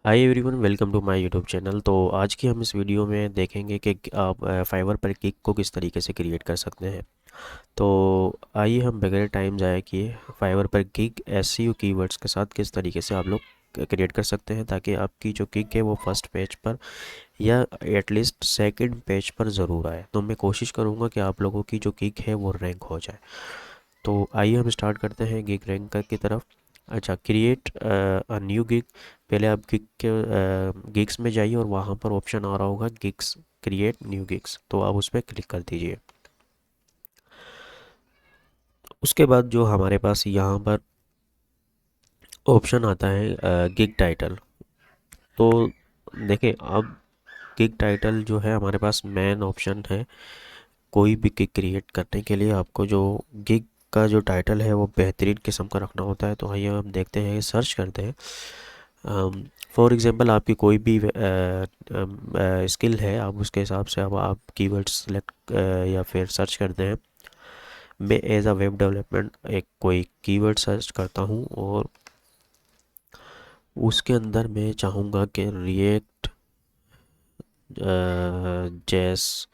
Hi everyone, welcome to my YouTube channel. तो आज की हम इस वीडियो में देखेंगे कि आप फाइवर पर गिग को किस तरीके से क्रिएट कर सकते हैं। तो आइए हम बगैर टाइम ज़ाया किए फाइवर पर गिग एसईओ कीवर्ड्स के साथ किस तरीके से आप लोग क्रिएट कर सकते हैं, ताकि आपकी जो गिग है वो फर्स्ट पेज पर या एटलीस्ट सेकंड पेज पर ज़रूर आए। तो मैं कोशिश करूँगा कि आप लोगों की जो गिग है वो रैंक हो जाए। तो आइए हम स्टार्ट करते हैं गिग रैंक की तरफ। अच्छा, क्रिएट अ न्यू गिग। पहले आप गिग के गिग्स में जाइए और वहाँ पर ऑप्शन आ रहा होगा गिग्स, क्रिएट न्यू गिग्स, तो आप उस पर क्लिक कर दीजिए। उसके बाद जो हमारे पास यहाँ पर ऑप्शन आता है गिग टाइटल। तो देखिए, अब गिग टाइटल जो है हमारे पास मेन ऑप्शन है। कोई भी गिग क्रिएट करने के लिए आपको जो गिग का जो टाइटल है वो बेहतरीन किस्म का रखना होता है। तो आइए हम देखते हैं, सर्च करते हैं। फॉर एग्ज़ाम्पल आपकी कोई भी स्किल है, आप उसके हिसाब से अब आप कीवर्ड्स सेलेक्ट या फिर सर्च करते हैं। मैं एज अ वेब डेवलपमेंट एक कोई कीवर्ड सर्च करता हूँ और उसके अंदर मैं चाहूँगा कि रिएक्ट जेस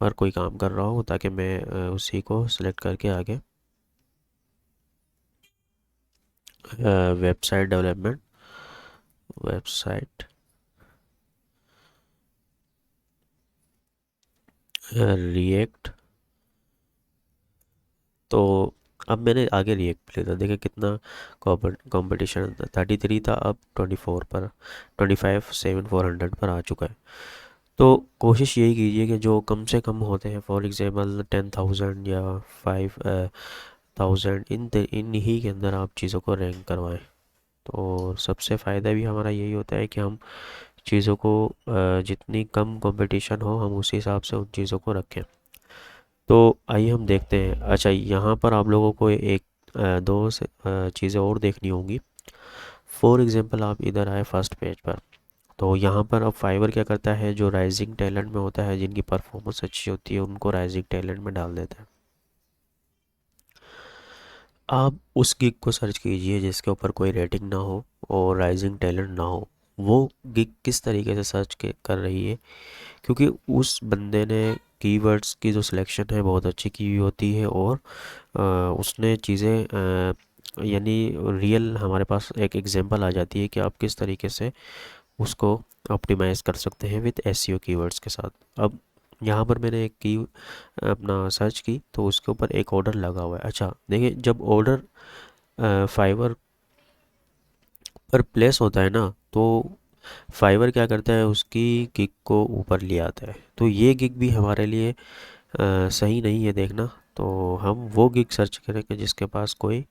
पर कोई काम कर रहा हो, ताकि मैं उसी को सिलेक्ट करके आगे वेबसाइट डेवलपमेंट, वेबसाइट रिएक्ट। तो अब मैंने आगे रिएक्ट लिया था, देखिए कितना कंपटीशन था। 33 था, अब 24 पर 25,7,400 पर आ चुका है। तो कोशिश यही कीजिए कि जो कम से कम होते हैं, फॉर एग्ज़ाम्पल 10,000 या 5,000, इन ही के अंदर आप चीज़ों को रैंक करवाएं। तो सबसे फ़ायदा भी हमारा यही होता है कि हम चीज़ों को जितनी कम कंपटीशन हो हम उसी हिसाब से उन चीज़ों को रखें। तो आइए हम देखते हैं। अच्छा, यहाँ पर आप लोगों को एक दो से चीज़ें और देखनी होंगी। फॉर एग्ज़ाम्पल आप इधर आए फर्स्ट पेज पर। तो यहाँ पर अब फाइवर क्या करता है, जो राइजिंग टैलेंट में होता है, जिनकी परफॉर्मेंस अच्छी होती है, उनको राइजिंग टैलेंट में डाल देता है। आप उस गिग को सर्च कीजिए जिसके ऊपर कोई रेटिंग ना हो और राइजिंग टैलेंट ना हो। वो गिग किस तरीके से कर रही है, क्योंकि उस बंदे ने कीवर्ड्स की जो सिलेक्शन है बहुत अच्छी की हुई होती है और अ, उसने चीज़ें यानी रियल हमारे पास एक एग्जांपल आ जाती है कि आप किस तरीके से उसको ऑप्टिमाइज़ कर सकते हैं विद एसईओ कीवर्ड्स के साथ। अब यहाँ पर मैंने एक की अपना सर्च की तो उसके ऊपर एक ऑर्डर लगा हुआ है। अच्छा देखिए, जब ऑर्डर फाइवर पर प्लेस होता है ना, तो फाइवर क्या करता है, उसकी गिग को ऊपर ले आता है। तो ये गिग भी हमारे लिए सही नहीं है देखना। तो हम वो गिग सर्च करेंगे जिसके पास कोई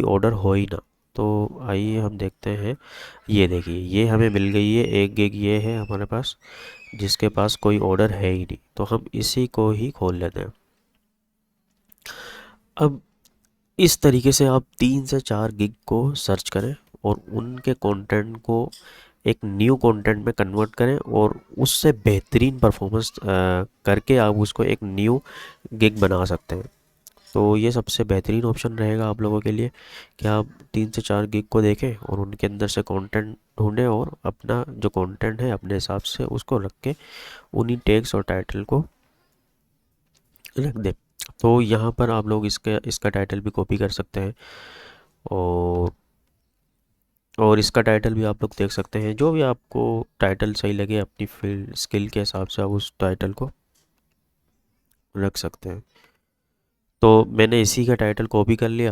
ऑर्डर हो ही ना। तो आइए हम देखते हैं। ये देखिए, ये हमें मिल गई है एक गिग, ये है हमारे पास जिसके पास कोई ऑर्डर है ही नहीं। तो हम इसी को ही खोल लेते हैं। अब इस तरीके से आप 3 से 4 गिग को सर्च करें और उनके कंटेंट को एक न्यू कंटेंट में कन्वर्ट करें और उससे बेहतरीन परफॉर्मेंस करके आप उसको एक न्यू गिग बना सकते हैं। तो ये सबसे बेहतरीन ऑप्शन रहेगा आप लोगों के लिए कि आप 3 से 4 गिग को देखें और उनके अंदर से कंटेंट ढूंढें और अपना जो कंटेंट है अपने हिसाब से उसको रख के उन्हीं टैग्स और टाइटल को रख दें। तो यहाँ पर आप लोग इसका टाइटल भी कॉपी कर सकते हैं और इसका टाइटल भी आप लोग देख सकते हैं। जो भी आपको टाइटल सही लगे अपनी फील्ड स्किल के हिसाब से आप उस टाइटल को रख सकते हैं। तो मैंने इसी का टाइटल कॉपी कर लिया,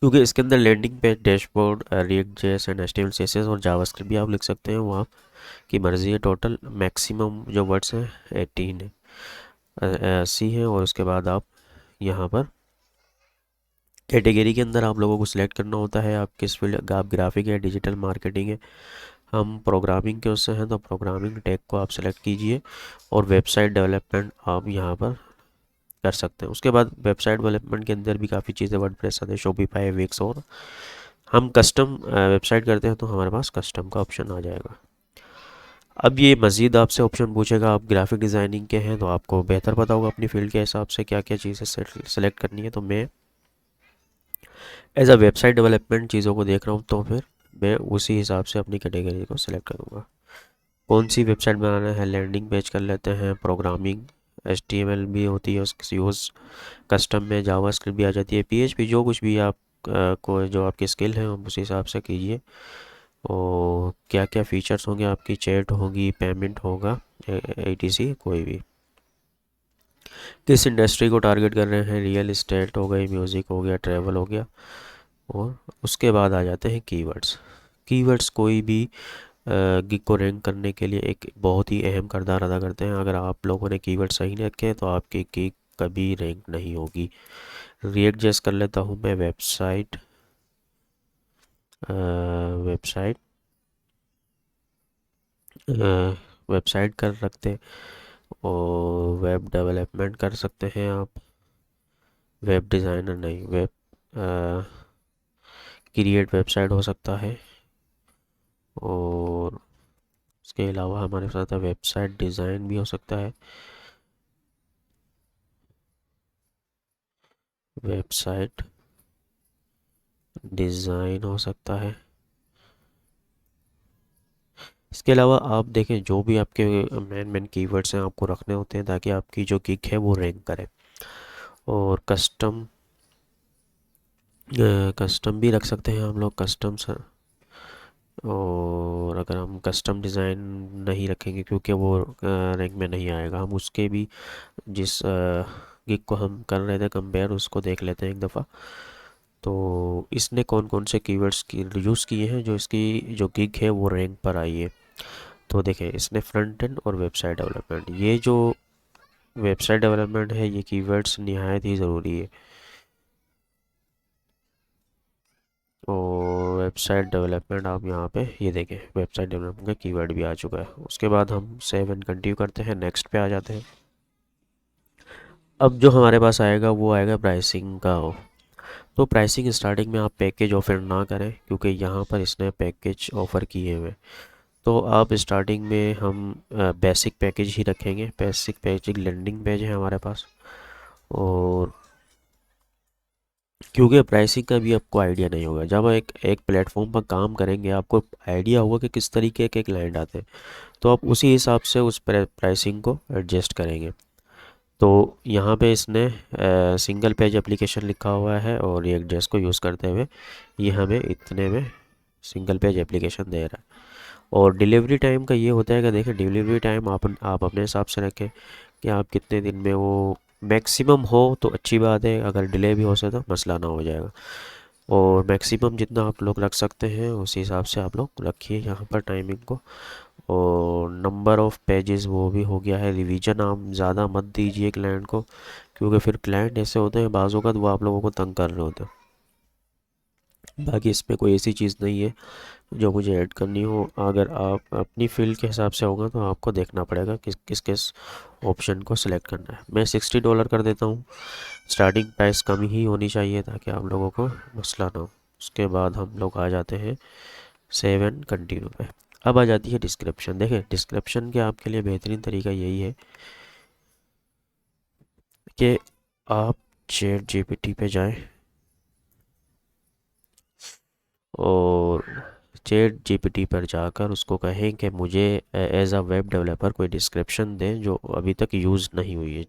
क्योंकि इसके अंदर landing page, dashboard, React JS and HTML CSS और जावास्क्रिप्ट भी आप लिख सकते हैं। वो आपकी मर्ज़ी है। टोटल मैक्सिमम जो वर्ड्स हैं 18 है, 80 है। और उसके बाद आप यहाँ पर कैटेगरी के अंदर आप लोगों को सिलेक्ट करना होता है आप किस फील्ड, आप ग्राफिक है, डिजिटल मार्केटिंग है, हम प्रोग्रामिंग के उससे हैं तो प्रोग्रामिंग टैग को आप सेलेक्ट कीजिए और वेबसाइट डेवलपमेंट आप यहाँ पर कर सकते हैं। उसके बाद वेबसाइट डेवलपमेंट के अंदर भी काफ़ी चीज़ें वर्डप्रेस आते हैं, शॉपिफाई, विक्स, और हम कस्टम वेबसाइट करते हैं तो हमारे पास कस्टम का ऑप्शन आ जाएगा। अब ये मज़ीद आपसे ऑप्शन पूछेगा, आप ग्राफिक डिज़ाइनिंग के हैं तो आपको बेहतर पता होगा अपनी फील्ड के हिसाब से क्या क्या चीज़ें सेलेक्ट करनी है। तो मैं एज अ वेबसाइट डेवलपमेंट चीज़ों को देख रहा हूँ, तो फिर मैं उसी हिसाब से अपनी कैटेगरी को सिलेक्ट करूँगा। कौन सी वेबसाइट बनाना है, लैंडिंग पेज कर लेते हैं, प्रोग्रामिंग HTML भी होती है उसकी यूज़, कस्टम में जावास्क्रिप्ट भी आ जाती है, PHP, जो कुछ भी आप को जो आपकी स्किल है उस हिसाब से कीजिए। और क्या क्या फ़ीचर्स होंगे आपकी, चैट होगी, पेमेंट होगा, ATC कोई भी। किस इंडस्ट्री को टारगेट कर रहे हैं, रियल इस्टेट हो गई, म्यूज़िक हो गया, ट्रैवल हो गया। और उसके बाद आ जाते हैं कीवर्ड्स। कीवर्ड्स कोई भी गिग को रैंक करने के लिए एक बहुत ही अहम किरदार अदा करते हैं। अगर आप लोगों ने कीवर्ड सही नहीं रखे तो आपकी गिग कभी रैंक नहीं होगी। रिएक्ट जेस कर लेता हूँ मैं, वेबसाइट वेबसाइट वेबसाइट कर रखते हैं। और वेब डेवलपमेंट कर सकते हैं आप, वेब डिज़ाइनर नहीं, वेब क्रिएट वेबसाइट हो सकता है। और उसके अलावा हमारे साथ वेबसाइट डिज़ाइन भी हो सकता है, वेबसाइट डिज़ाइन हो सकता है। इसके अलावा आप देखें, जो भी आपके मेन मेन कीवर्ड्स हैं आपको रखने होते हैं ताकि आपकी जो गिग है वो रैंक करे। और कस्टम भी रख सकते हैं हम लोग, कस्टम। और अगर हम कस्टम डिज़ाइन नहीं रखेंगे क्योंकि वो रैंक में नहीं आएगा, हम उसके भी जिस गिग को हम कर रहे थे कंपेयर, उसको देख लेते हैं एक दफ़ा। तो इसने कौन कौन से कीवर्ड्स की यूज़ किए हैं जो इसकी जो गिग है वो रैंक पर आई है। तो देखें, इसने फ्रंट एंड और वेबसाइट डेवलपमेंट, ये जो वेबसाइट डेवलपमेंट है ये कीवर्ड्स निहायत ही ज़रूरी है। और वेबसाइट डेवलपमेंट आप यहाँ पे ये देखें, वेबसाइट डेवलपमेंट का कीवर्ड भी आ चुका है। उसके बाद हम सेव एंड कंटिन्यू करते हैं, नेक्स्ट पे आ जाते हैं। अब जो हमारे पास आएगा वो आएगा प्राइसिंग का। तो प्राइसिंग स्टार्टिंग में आप पैकेज ऑफर ना करें क्योंकि यहाँ पर इसने पैकेज ऑफ़र किए हुए। तो आप स्टार्टिंग में हम बेसिक पैकेज ही रखेंगे। बेसिक पैकेज लैंडिंग पेज है हमारे पास। और क्योंकि प्राइसिंग का भी आपको आइडिया नहीं होगा, जब एक एक प्लेटफॉर्म पर काम करेंगे आपको आइडिया होगा कि किस तरीके के क्लाइंट आते हैं, तो आप उसी हिसाब से उस प्राइसिंग को एडजस्ट करेंगे। तो यहाँ पे इसने सिंगल पेज एप्लीकेशन लिखा हुआ है और रिएक्ट जेएस को यूज़ करते हुए ये हमें इतने में सिंगल पेज एप्लीकेशन दे रहा है। और डिलीवरी टाइम का ये होता है कि देखिए, डिलीवरी टाइम आप अपने हिसाब से रखें कि आप कितने दिन में वो, मैक्सिमम हो तो अच्छी बात है, अगर डिले भी हो सकता तो मसला ना हो जाएगा। और मैक्सिमम जितना आप लोग रख सकते हैं उसी हिसाब से आप लोग रखिए यहाँ पर टाइमिंग को। और नंबर ऑफ़ पेजेस वो भी हो गया है। रिवीजन आप ज़्यादा मत दीजिए क्लाइंट को, क्योंकि फिर क्लाइंट ऐसे होते हैं बाज़ों का, तो वो आप लोगों को तंग कर रहे होते हैं। बाकी इसमें कोई ऐसी चीज़ नहीं है जो मुझे ऐड करनी हो। अगर आप अपनी फील्ड के हिसाब से होगा तो आपको देखना पड़ेगा किस ऑप्शन को सिलेक्ट करना है। मैं $60 कर देता हूँ। स्टार्टिंग प्राइस कम ही होनी चाहिए ताकि आप लोगों को मसला ना हो। उसके बाद हम लोग आ जाते हैं सेव एंड कंटिन्यू पे। अब आ जाती है डिस्क्रिप्शन। देखें, डिस्क्रिप्शन के आपके लिए बेहतरीन तरीका यही है कि आप ChatGPT पे जाएं और ChatGPT पर जाकर उसको कहें कि मुझे एज अ वेब डेवलपर कोई डिस्क्रिप्शन दें जो अभी तक यूज़ नहीं हुई है।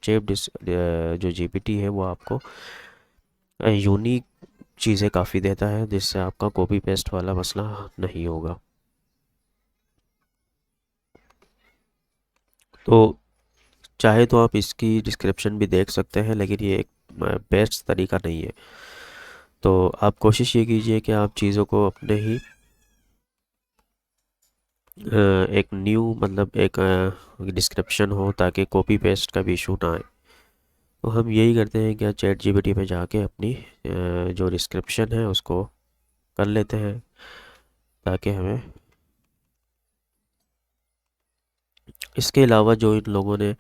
जो GPT है वो आपको यूनिक चीज़ें काफ़ी देता है जिससे आपका कॉपी पेस्ट वाला मसला नहीं होगा। तो चाहे तो आप इसकी डिस्क्रिप्शन भी देख सकते हैं, लेकिन ये एक बेस्ट तरीका नहीं है। तो आप कोशिश ये कीजिए कि आप चीज़ों को अपने ही एक न्यू, मतलब एक डिस्क्रिप्शन हो ताकि कॉपी पेस्ट का भी इशू ना आए। तो हम यही करते हैं कि ChatGPT पे जाके अपनी जो डिस्क्रिप्शन है उसको कर लेते हैं ताकि हमें, इसके अलावा जो इन लोगों ने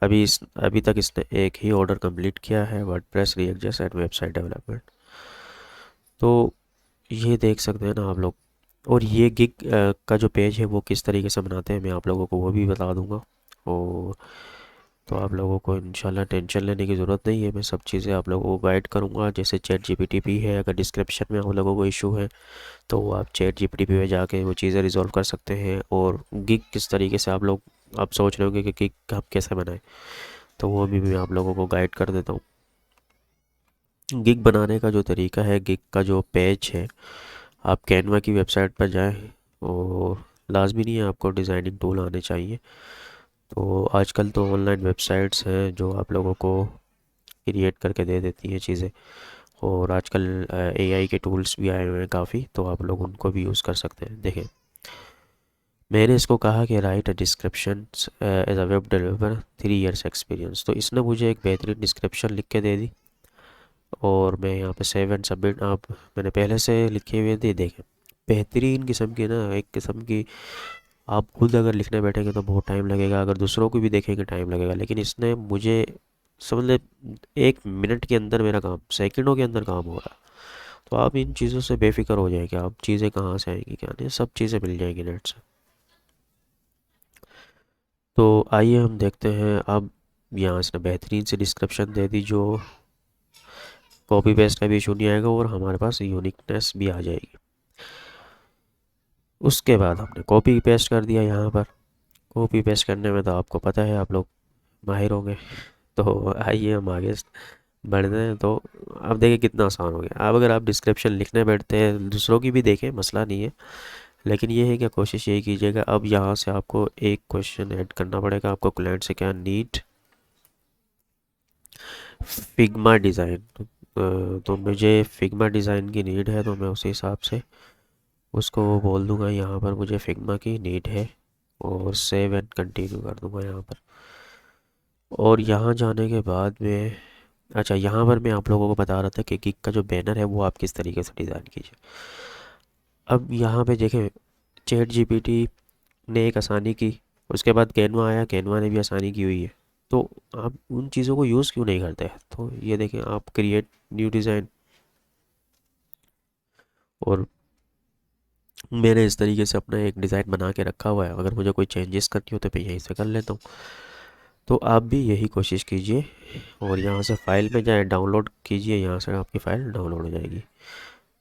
अभी तक इसने एक ही ऑर्डर कंप्लीट किया है, WordPress, react JS and website development. तो ये देख सकते हैं ना आप लोग। और ये गिग का जो पेज है वो किस तरीके से बनाते हैं मैं आप लोगों को वो भी बता दूंगा। और तो आप लोगों को इंशाल्लाह टेंशन लेने की ज़रूरत नहीं है। मैं सब चीज़ें आप लोगों को गाइड करूँगा। जैसे चैट जीपीटी भी है, अगर डिस्क्रिप्शन में आप लोगों को इशू है तो आप चैट जीपीटी पे जाके वो चीज़ें रिजॉल्व कर सकते हैं। और गिग किस तरीके से आप सोच रहे होंगे कि गिग आप कैसे बनाएं, तो वो भी मैं आप लोगों को गाइड कर देता हूँ। गिग बनाने का जो तरीका है, गिग का जो पेज है, आप कैनवा की वेबसाइट पर जाएं। और लाजमी नहीं है आपको डिज़ाइनिंग टूल आने चाहिए, तो आजकल तो ऑनलाइन वेबसाइट्स हैं जो आप लोगों को क्रिएट करके दे देती हैं चीज़ें। और आजकल एआई के टूल्स भी आए हुए हैं काफ़ी, तो आप लोग उनको भी यूज़ कर सकते हैं। देखें, मैंने इसको कहा कि write a description as a web developer 3 years experience, तो इसने मुझे एक बेहतरीन डिस्क्रिप्शन लिख के दे दी। और मैं यहाँ पे सेव एंड सबमिट, आप मैंने पहले से लिखे हुए थे, देखें बेहतरीन किस्म की ना, एक किस्म की। आप खुद अगर लिखने बैठेंगे तो बहुत टाइम लगेगा, अगर दूसरों को भी देखेंगे टाइम लगेगा, लेकिन इसने मुझे समझ ले 1 मिनट के अंदर मेरा काम, सेकंडों के अंदर काम हो रहा है। तो आप इन चीज़ों से बेफिक्र हो जाएंगे, आप चीज़ें कहाँ से आएंगी क्या नहीं, सब चीज़ें मिल जाएंगी नेट से। तो आइए हम देखते हैं। अब यहाँ से बेहतरीन से डिस्क्रिप्शन दे दी, जो कॉपी पेस्ट का भी इशू नहीं आएगा और हमारे पास यूनिकनेस भी आ जाएगी। उसके बाद हमने कॉपी पेस्ट कर दिया यहाँ पर। कॉपी पेस्ट करने में तो आपको पता है आप लोग माहिर होंगे। तो आइए हम आगे बढ़ते हैं। तो अब देखिए कितना आसान हो गया। अब अगर आप डिस्क्रिप्शन लिखने बैठते हैं, दूसरों की भी देखें, मसला नहीं है, लेकिन ये है कि कोशिश यही कीजिएगा। अब यहाँ से आपको एक क्वेश्चन ऐड करना पड़ेगा आपको क्लाइंट से, क्या नीड फिग्मा डिज़ाइन। तो मुझे फिग्मा डिज़ाइन की नीड है, तो मैं उसी हिसाब से उसको बोल दूंगा यहाँ पर मुझे फिग्मा की नीड है, और सेव एंड कंटिन्यू कर दूंगा यहाँ पर। और यहाँ जाने के बाद में, अच्छा यहाँ पर मैं आप लोगों को बता रहा था कि गिग का जो बैनर है वो आप किस तरीके से डिज़ाइन कीजिए। अब यहाँ पे देखें, चैट जीपीटी ने एक आसानी की, उसके बाद कैनवा आया, कैनवा ने भी आसानी की हुई है। तो आप उन चीज़ों को यूज़ क्यों नहीं करते? तो ये देखें, आप क्रिएट न्यू डिज़ाइन, और मैंने इस तरीके से अपना एक डिज़ाइन बना के रखा हुआ है। अगर मुझे कोई चेंजेस करनी हो तो मैं यहीं से कर लेता हूँ। तो आप भी यही कोशिश कीजिए, और यहाँ से फ़ाइल में जाए, डाउनलोड कीजिए, यहाँ से आपकी फ़ाइल डाउनलोड हो जाएगी।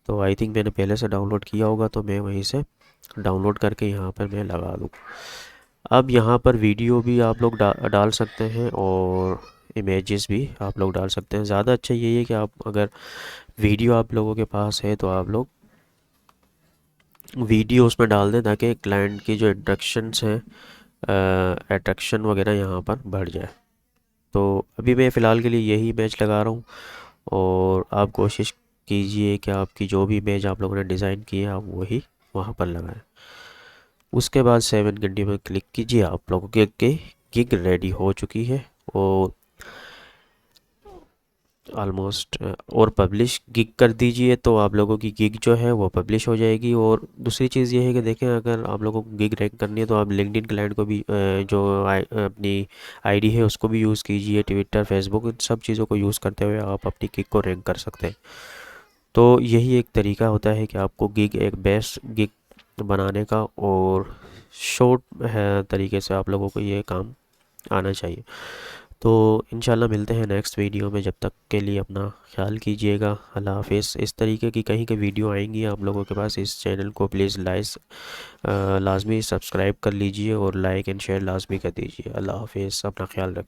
तो आई थिंक मैंने पहले से डाउनलोड किया होगा, तो मैं वहीं से डाउनलोड करके यहाँ पर मैं लगा दूँ। अब यहाँ पर वीडियो भी आप लोग डाल सकते हैं, और इमेजेस भी आप लोग डाल सकते हैं। ज़्यादा अच्छा यही है कि आप अगर वीडियो आप लोगों के पास है तो आप लोग वीडियो उसमें डाल दें, ताकि क्लाइंट की जो इंस्ट्रक्शंस हैं, अट्रैक्शन वगैरह यहाँ पर बढ़ जाए। तो अभी मैं फ़िलहाल के लिए यही इमेज लगा रहा हूँ, और आप कोशिश कीजिए कि आपकी जो भी इमेज आप लोगों ने डिज़ाइन की है आप वही वहाँ पर लगाएं। उसके बाद 7 घंटे में क्लिक कीजिए, आप लोगों के गिग रेडी हो चुकी है। और ऑलमोस्ट और पब्लिश गिग कर दीजिए, तो आप लोगों की गिग जो है वो पब्लिश हो जाएगी। और दूसरी चीज़ ये है कि देखें, अगर आप लोगों को गिग रैंक करनी है तो आप लिंक्डइन क्लाइंट को भी अपनी आईडी है उसको भी यूज़ कीजिए, ट्विटर, फेसबुक, इन सब चीज़ों को यूज़ करते हुए आप अपनी गिग को रैंक कर सकते हैं। तो यही एक तरीका होता है कि आपको गिग, एक बेस्ट गिग बनाने का, और शॉर्ट तरीके से आप लोगों को ये काम आना चाहिए। तो इंशाल्लाह मिलते हैं नेक्स्ट वीडियो में। जब तक के लिए अपना ख्याल कीजिएगा। अल्लाह हाफिज़। इस तरीके की कहीं की वीडियो आएंगी आप लोगों के पास, इस चैनल को प्लीज़ लाजमी सब्सक्राइब कर लीजिए, और लाइक एंड शेयर लाजमी कर दीजिए। अल्लाह हाफिज़, अपना ख्याल रखिए।